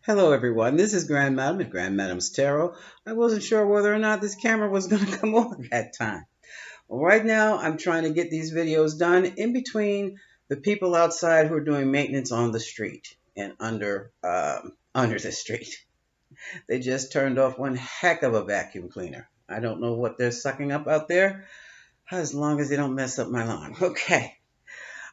Hello, everyone. This is Grand Madam at Grand Madam's Tarot. I wasn't sure whether or not this camera was going to come on that time. Well, right now, I'm trying to get these videos done in between the people outside who are doing maintenance on the street and under the street. They just turned off one heck of a vacuum cleaner. I don't know what they're sucking up out there, as long as they don't mess up my lawn. Okay,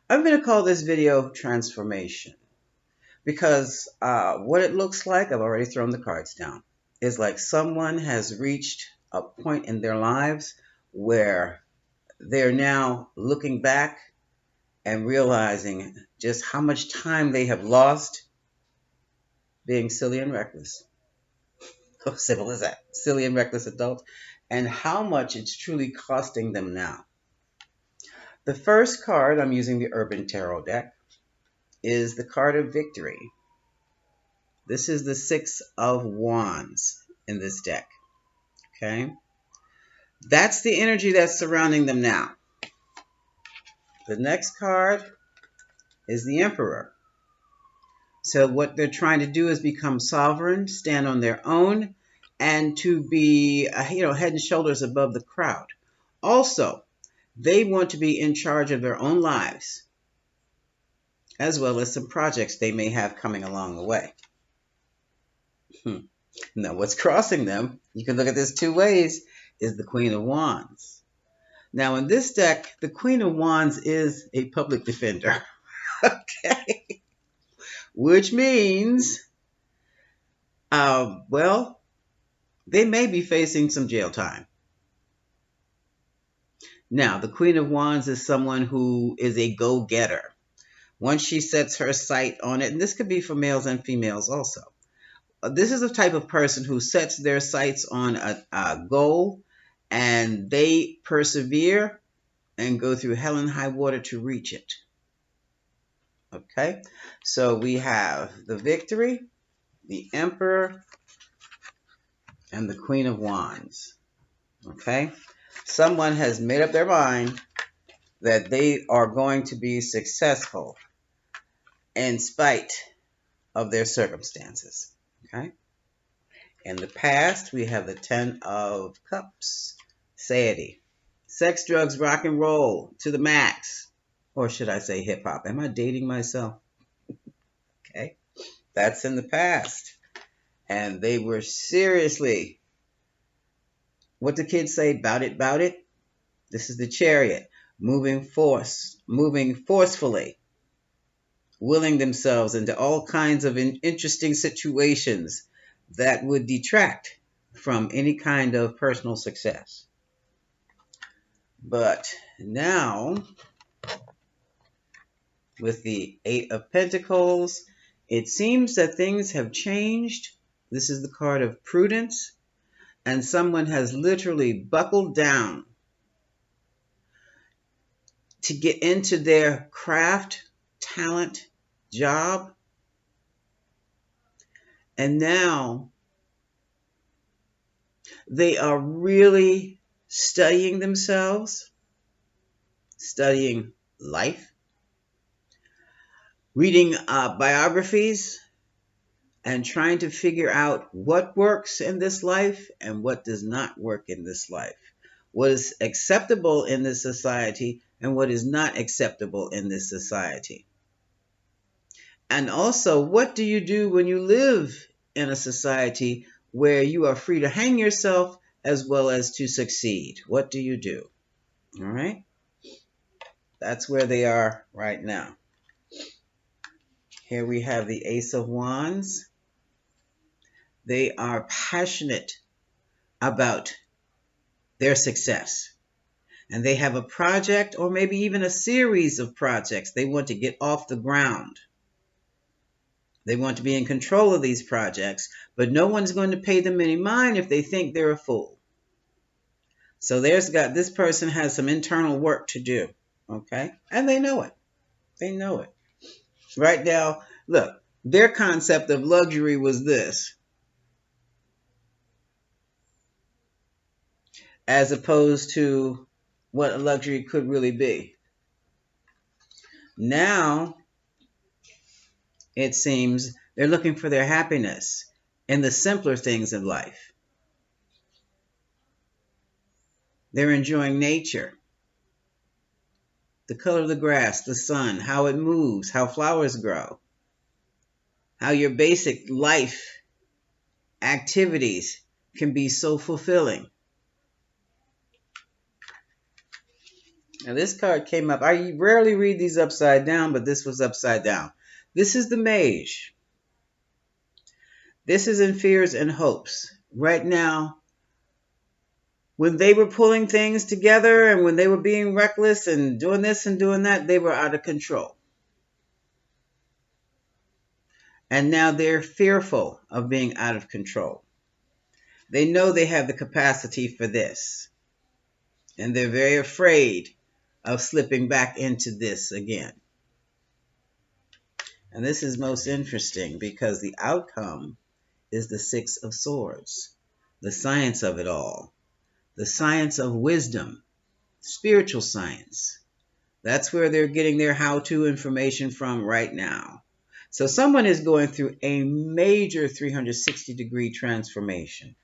I'm going to call this video Transformation. Because what it looks like, I've already thrown the cards down, is like someone has reached a point in their lives where they're now looking back and realizing just how much time they have lost being silly and reckless. How simple as that. Silly and reckless adults, and how much it's truly costing them now. The first card, I'm using the Urban Tarot deck, is the card of victory. This is the Six of Wands in this deck. Okay? That's the energy that's surrounding them now. The next card is the Emperor. So what they're trying to do is become sovereign, stand on their own, and to be, head and shoulders above the crowd. Also, they want to be in charge of their own lives, as well as some projects they may have coming along the way. Now, what's crossing them, you can look at this two ways, is the Queen of Wands. Now, in this deck, the Queen of Wands is a public defender. Okay. Which means, well, they may be facing some jail time. Now, the Queen of Wands is someone who is a go-getter. Once she sets her sight on it, and this could be for males and females also. This is the type of person who sets their sights on a goal, and they persevere and go through hell and high water to reach it. Okay, so we have the Victory, the Emperor, and the Queen of Wands. Okay, someone has made up their mind that they are going to be successful in spite of their circumstances. Okay, in the past, we have the Ten of Cups, Sadie, sex, drugs, rock and roll to the max. Or should I say hip hop? Am I dating myself? Okay, that's in the past. And they were seriously, what the kids say, bout it, bout it. This is the Chariot, moving forcefully, willing themselves into all kinds of interesting situations that would detract from any kind of personal success. But now, with the Eight of Pentacles, it seems that things have changed. This is the card of prudence, and someone has literally buckled down to get into their craft, talent, job. And now they are really studying themselves, studying life, reading biographies, and trying to figure out what works in this life and what does not work in this life. What is acceptable in this society and what is not acceptable in this society. And also, what do you do when you live in a society where you are free to hang yourself as well as to succeed? What do you do? All right? That's where they are right now. Here we have the Ace of Wands. They are passionate about their success. And they have a project or maybe even a series of projects they want to get off the ground. They want to be in control of these projects, but no one's going to pay them any mind if they think they're a fool. So this person has some internal work to do, okay? And they know it. They know it. Right now, look, their concept of luxury was this. As opposed to what a luxury could really be. Now, it seems They're looking for their happiness in the simpler things in life. They're enjoying nature, the color of the grass, the sun, how it moves, how flowers grow, how your basic life activities can be so fulfilling. Now, this card came up. I rarely read these upside down, but this was upside down. This is the Mage. This is in fears and hopes. Right now, when they were pulling things together and when they were being reckless and doing this and doing that, they were out of control. And now they're fearful of being out of control. They know they have the capacity for this. And they're very afraid of slipping back into this again. And this is most interesting because the outcome is the Six of Swords, the science of it all, the science of wisdom, spiritual science. That's where they're getting their how-to information from right now. So someone is going through a major 360-degree transformation.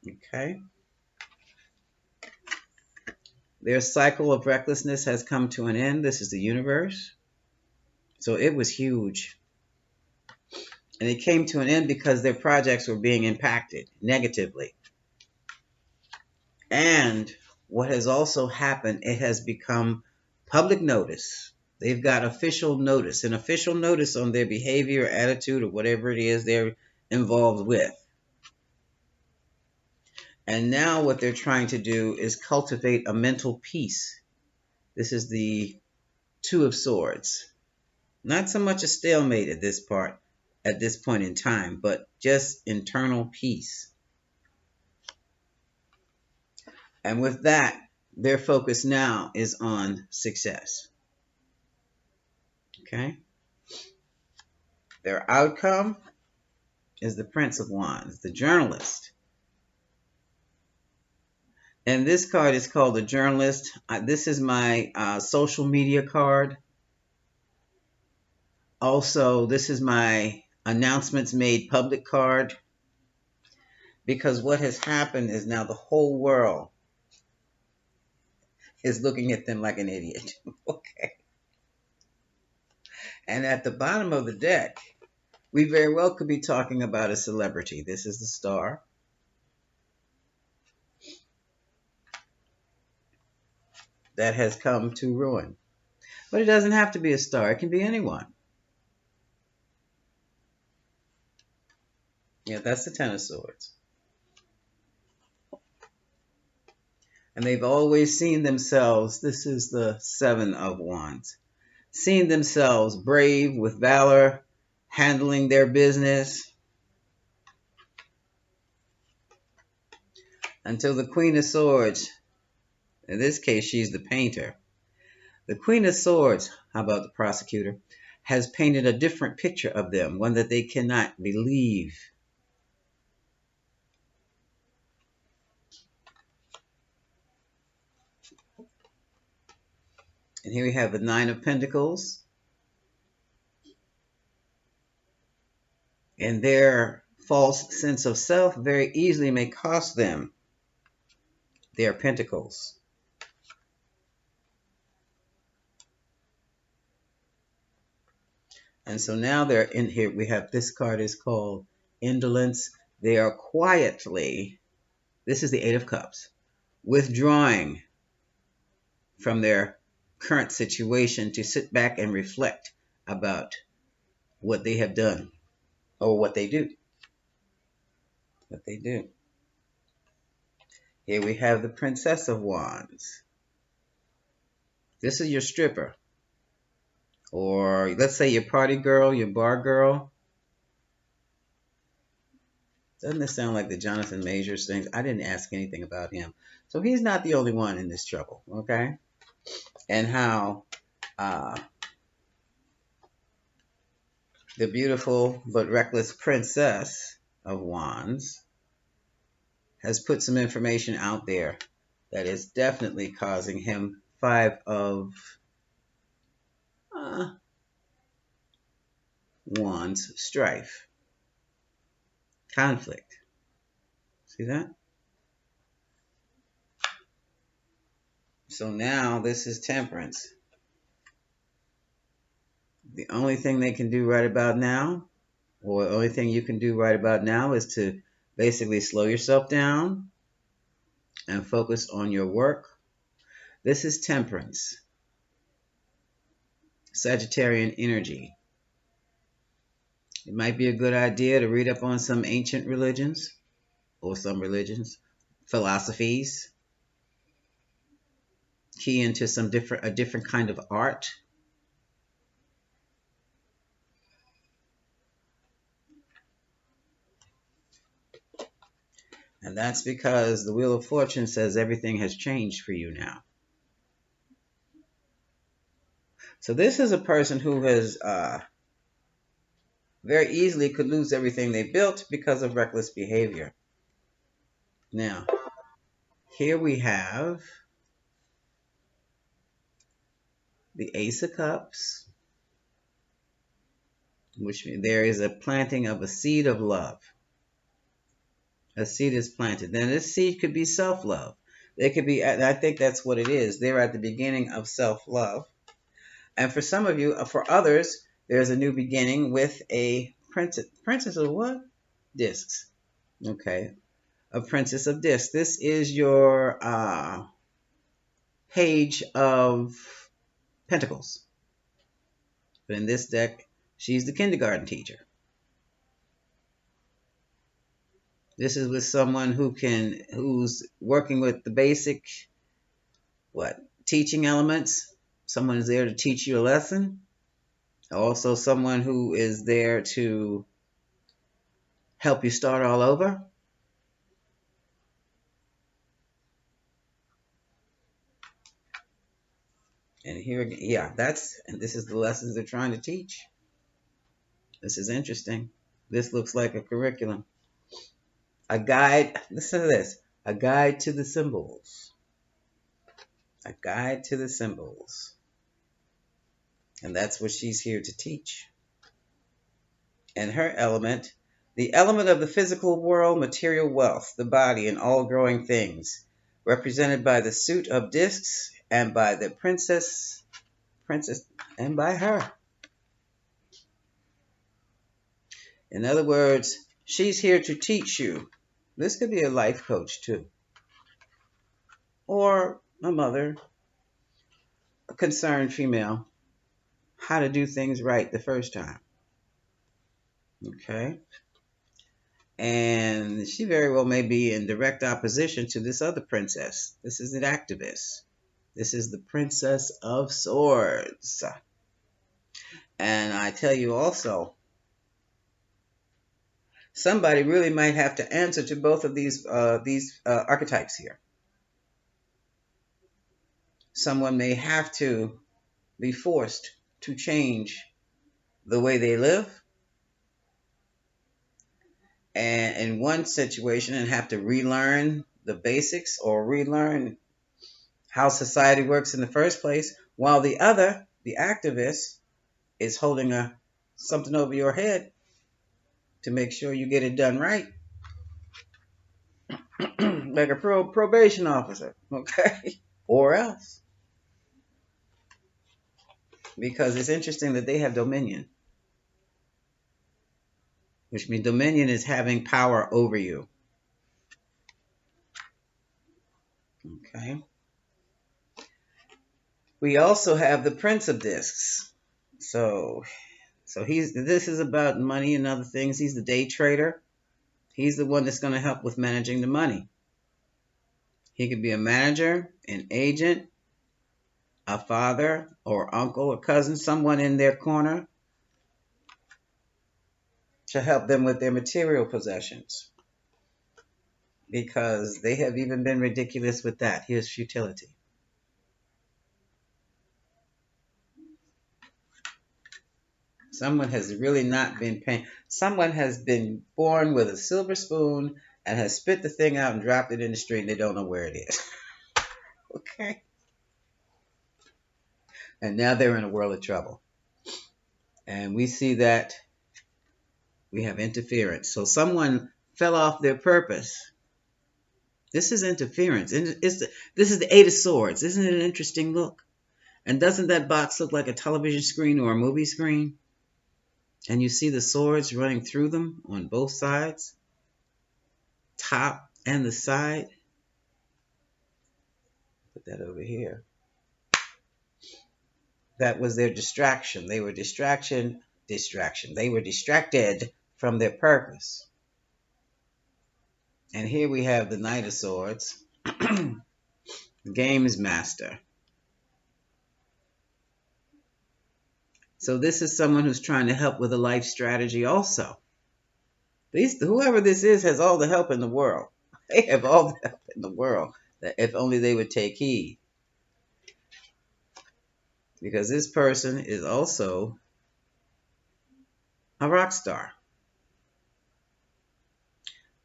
Okay? Their cycle of recklessness has come to an end. This is the universe. So it was huge. And it came to an end because their projects were being impacted negatively. And what has also happened, it has become public notice. They've got official notice, an official notice on their behavior, or attitude, or whatever it is they're involved with. And now what they're trying to do is cultivate a mental peace. This is the Two of Swords. Not so much a stalemate at this point in time, but just internal peace. And with that, their focus now is on success. Okay? Their outcome is the Prince of Wands, the journalist. And this card is called the Journalist. This is my social media card. Also, this is my announcements made public card. Because what has happened is now the whole world is looking at them like an idiot. Okay. And at the bottom of the deck, we very well could be talking about a celebrity. This is the Star. That has come to ruin. But it doesn't have to be a star. It can be anyone. Yeah, that's the Ten of Swords. And they've always seen themselves, this is the Seven of Wands, seen themselves brave, with valor, handling their business, until the Queen of Swords, in this case, she's the painter. The Queen of Swords, how about the prosecutor, has painted a different picture of them, one that they cannot believe. And here we have the Nine of Pentacles. And their false sense of self very easily may cost them their pentacles. And so now they're in here. We have this card is called Indolence. They are quietly, this is the Eight of Cups, withdrawing from their current situation to sit back and reflect about what they have done or what they do. What they do. Here we have the Princess of Wands. This is your stripper. Or let's say your party girl, your bar girl. Doesn't this sound like the Jonathan Majors things? I didn't ask anything about him. So he's not the only one in this trouble, okay? And how the beautiful but reckless Princess of Wands has put some information out there that is definitely causing him Five of Wands, strife, conflict. See that? So now this is Temperance. The only thing they can do right about now, or the only thing you can do right about now, is to basically slow yourself down and focus on your work. This is Temperance, Sagittarian energy. It might be a good idea to read up on some ancient religions or some religions, philosophies, key into a different kind of art. And that's because the Wheel of Fortune says everything has changed for you now. So this is a person who has very easily could lose everything they built because of reckless behavior. Now, here we have the Ace of Cups, which means there is a planting of a seed of love. A seed is planted. Then this seed could be self-love. They could be, I think that's what it is. They're at the beginning of self-love. And for some of you, for others, there's a new beginning with a princess. Princess of what? Discs. Okay. A princess of discs. This is your Page of Pentacles. But in this deck, she's the kindergarten teacher. This is with someone who's working with the basic, teaching elements. Someone is there to teach you a lesson. Also someone who is there to help you start all over. And here, yeah, this is the lessons they're trying to teach. This is interesting. This looks like a curriculum. A guide, listen to this, a guide to the symbols. A guide to the symbols. And that's what she's here to teach. And her element, the element of the physical world, material wealth, the body, and all growing things, represented by the suit of discs and by the princess, and by her. In other words, she's here to teach you. This could be a life coach too, or a mother, a concerned female, how to do things right the first time. Okay? And she very well may be in direct opposition to this other princess. This is an activist. This is the Princess of Swords. And I tell you also, somebody really might have to answer to both of these archetypes here. Someone may have to be forced to change the way they live, and in one situation, and have to relearn the basics or relearn how society works in the first place, while the other, the activist, is holding something over your head to make sure you get it done right. Like a probation officer, okay? Or else. Because it's interesting that they have dominion, which means dominion is having power over you. Okay. We also have the Prince of Discs. So this is about money and other things. He's the day trader. He's the one that's going to help with managing the money. He could be a manager, an agent, a father or uncle or cousin, someone in their corner to help them with their material possessions. Because they have even been ridiculous with that. Here's futility. Someone has really not been paying. Someone has been born with a silver spoon and has spit the thing out and dropped it in the street and they don't know where it is. Okay. And now they're in a world of trouble. And we see that We have interference. So someone fell off their purpose. This is interference. This is the Eight of Swords. Isn't it an interesting look? And doesn't that box look like a television screen or a movie screen? And you see the swords running through them on both sides, top and the side. Put that over here. That was their distraction. They were distraction. They were distracted from their purpose. And here we have the Knight of Swords, Games Master. So this is someone who's trying to help with a life strategy also. Whoever this is has all the help in the world. They have all the help in the world, that if only they would take heed. Because this person is also a rock star.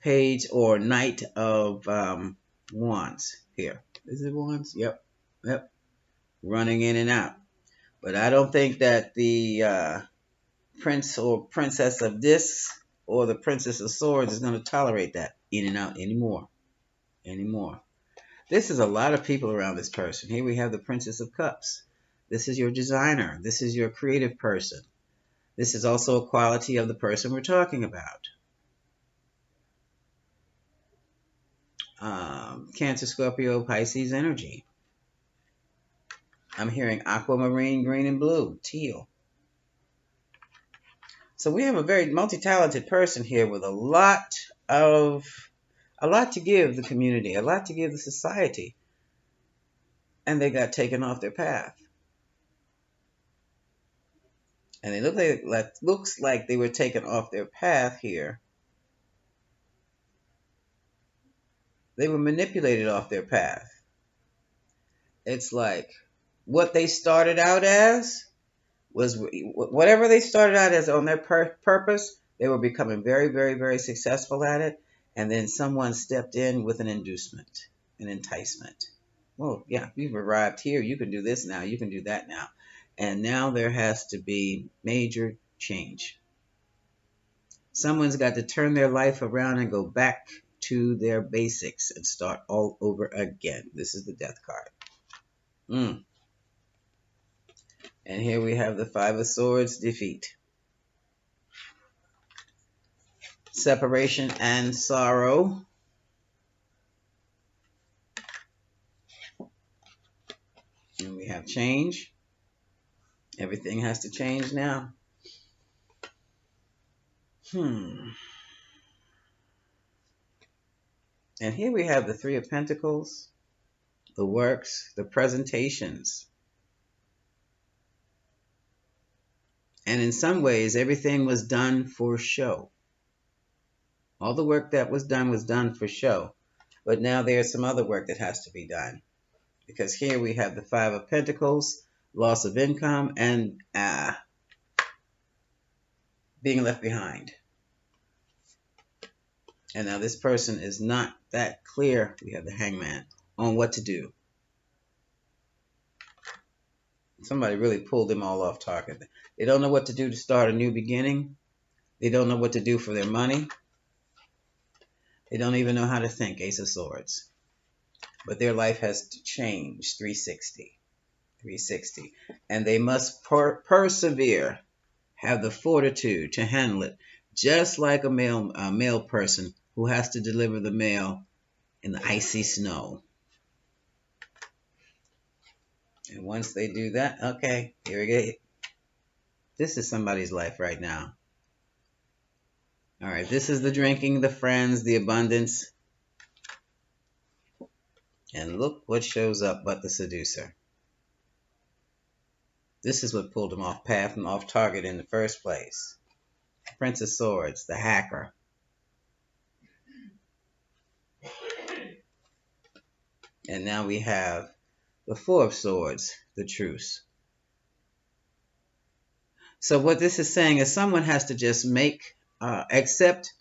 Page or Knight of Wands here. Is it Wands? Yep. Running in and out. But I don't think that the Prince or Princess of Discs or the Princess of Swords is going to tolerate that in and out anymore. This is a lot of people around this person. Here we have the Princess of Cups. This is your designer. This is your creative person. This is also a quality of the person we're talking about. Cancer, Scorpio, Pisces energy. I'm hearing aquamarine, green and blue, teal. So we have a very multi-talented person here with a lot to give the community, a lot to give the society. And they got taken off their path. And it looks like they were taken off their path here. They were manipulated off their path. It's like what they started out as was whatever they started out as on their purpose, they were becoming very, very, very successful at it. And then someone stepped in with an inducement, an enticement. Well, yeah, you've arrived here. You can do this now. You can do that now. And now there has to be major change. Someone's got to turn their life around and go back to their basics and start all over again. This is the Death card. And here we have the Five of Swords, defeat. Separation and sorrow. And we have change. Everything has to change now. And here we have the Three of Pentacles, the works, the presentations. And in some ways, everything was done for show. All the work that was done for show. But now there's some other work that has to be done. Because here we have the Five of Pentacles, loss of income, and being left behind. And now this person is not that clear, we have the Hangman, on what to do. Somebody really pulled them all off target. They don't know what to do to start a new beginning. They don't know what to do for their money. They don't even know how to think, Ace of Swords. But their life has to change, 360. And they must persevere, have the fortitude to handle it, just like a male person who has to deliver the mail in the icy snow. And once they do that, okay, here we go. This is somebody's life right now. All right, this is the drinking, the friends, the abundance. And look what shows up but the seducer. This is what pulled him off path and off target in the first place. Prince of Swords, the hacker. And now we have the Four of Swords, the truce. So what this is saying is someone has to just accept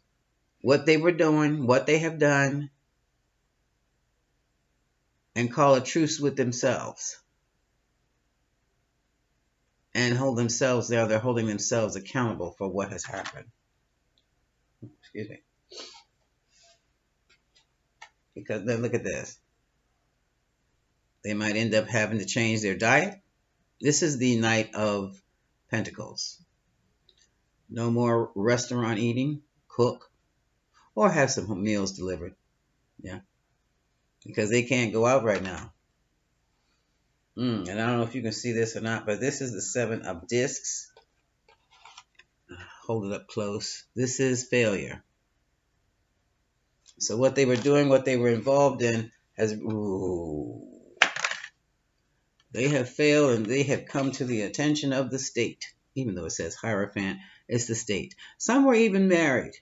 what they were doing, what they have done, and call a truce with themselves. And hold themselves there. They're holding themselves accountable for what has happened. Excuse me. Because then look at this. They might end up having to change their diet. This is the Knight of Pentacles. No more restaurant eating, cook, or have some meals delivered. Yeah. Because they can't go out right now. And I don't know if you can see this or not, but this is the Seven of Discs. Hold it up close. This is failure. So what they were doing, what they were involved in, has they have failed, and they have come to the attention of the state. Even though it says Hierophant, it's the state. Some were even married.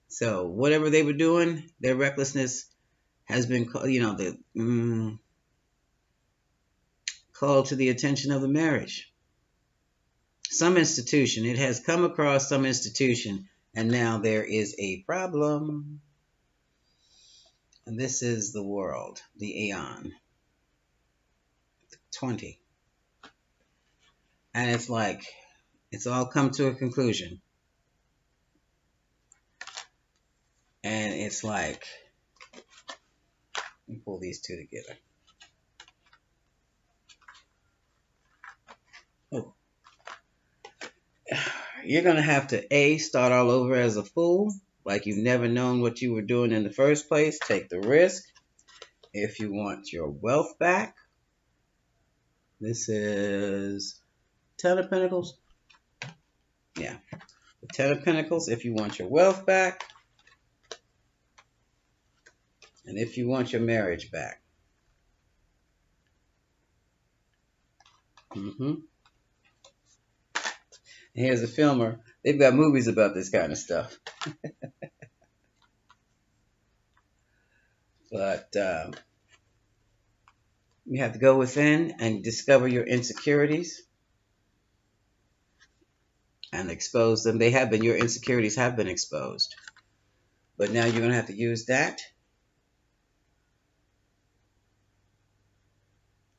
So whatever they were doing, their recklessness has been, called to the attention of the marriage. Some institution. It has come across some institution, and now there is a problem. And this is the world, the Aeon. 20. And it's like, it's all come to a conclusion. And it's like, let me pull these two together. Oh. You're going to have to, start all over as a fool, like you've never known what you were doing in the first place. Take the risk. If you want your wealth back, this is Ten of Pentacles. Yeah. The Ten of Pentacles, if you want your wealth back. And if you want your marriage back. And here's a filmer. They've got movies about this kind of stuff. But you have to go within and discover your insecurities and expose them. Your insecurities have been exposed. But now you're going to have to use that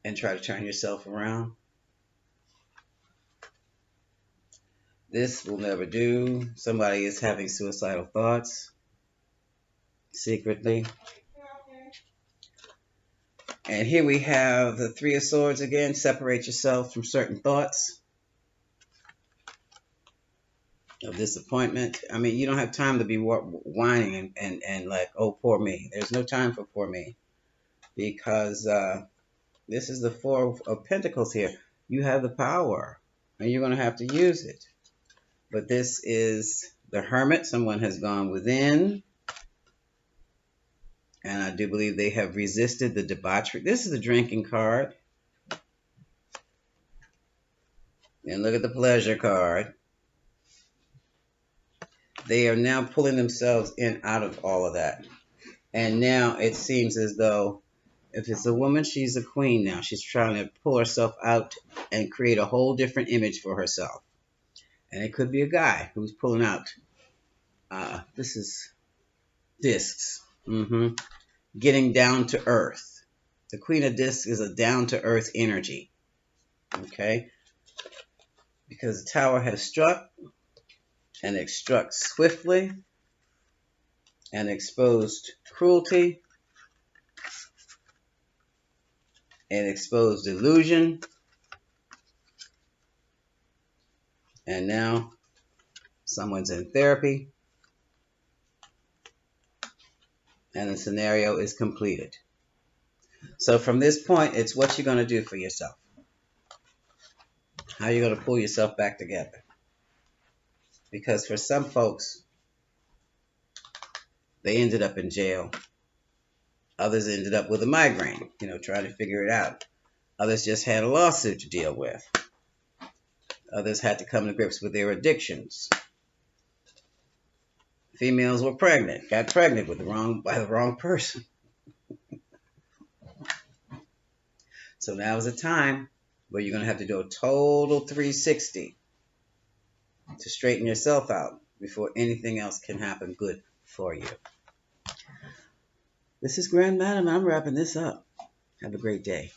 and try to turn yourself around. This will never do. Somebody is having suicidal thoughts secretly. And here we have the Three of Swords again. Separate yourself from certain thoughts of disappointment. I mean, you don't have time to be whining and like, oh, poor me. There's no time for poor me. Because this is the Four of Pentacles here. You have the power, and you're going to have to use it. But this is the Hermit. Someone has gone within. And I do believe they have resisted the debauchery. This is the Drinking card. And look at the Pleasure card. They are now pulling themselves in out of all of that. And now it seems as though if it's a woman, she's a queen now. She's trying to pull herself out and create a whole different image for herself. And it could be a guy who's pulling out. This is discs. Getting down to earth. The Queen of Discs is a down to earth energy. Okay? Because the Tower has struck, and it struck swiftly, and exposed cruelty, and exposed illusion. And now someone's in therapy, and the scenario is completed. So from this point, it's what you're going to do for yourself. How you're going to pull yourself back together. Because for some folks, they ended up in jail. Others ended up with a migraine, trying to figure it out. Others just had a lawsuit to deal with. Others had to come to grips with their addictions. Females were pregnant, got pregnant by the wrong person. So now is a time where you're going to have to do a total 360 to straighten yourself out before anything else can happen good for you. This is Grand Madam. I'm wrapping this up. Have a great day.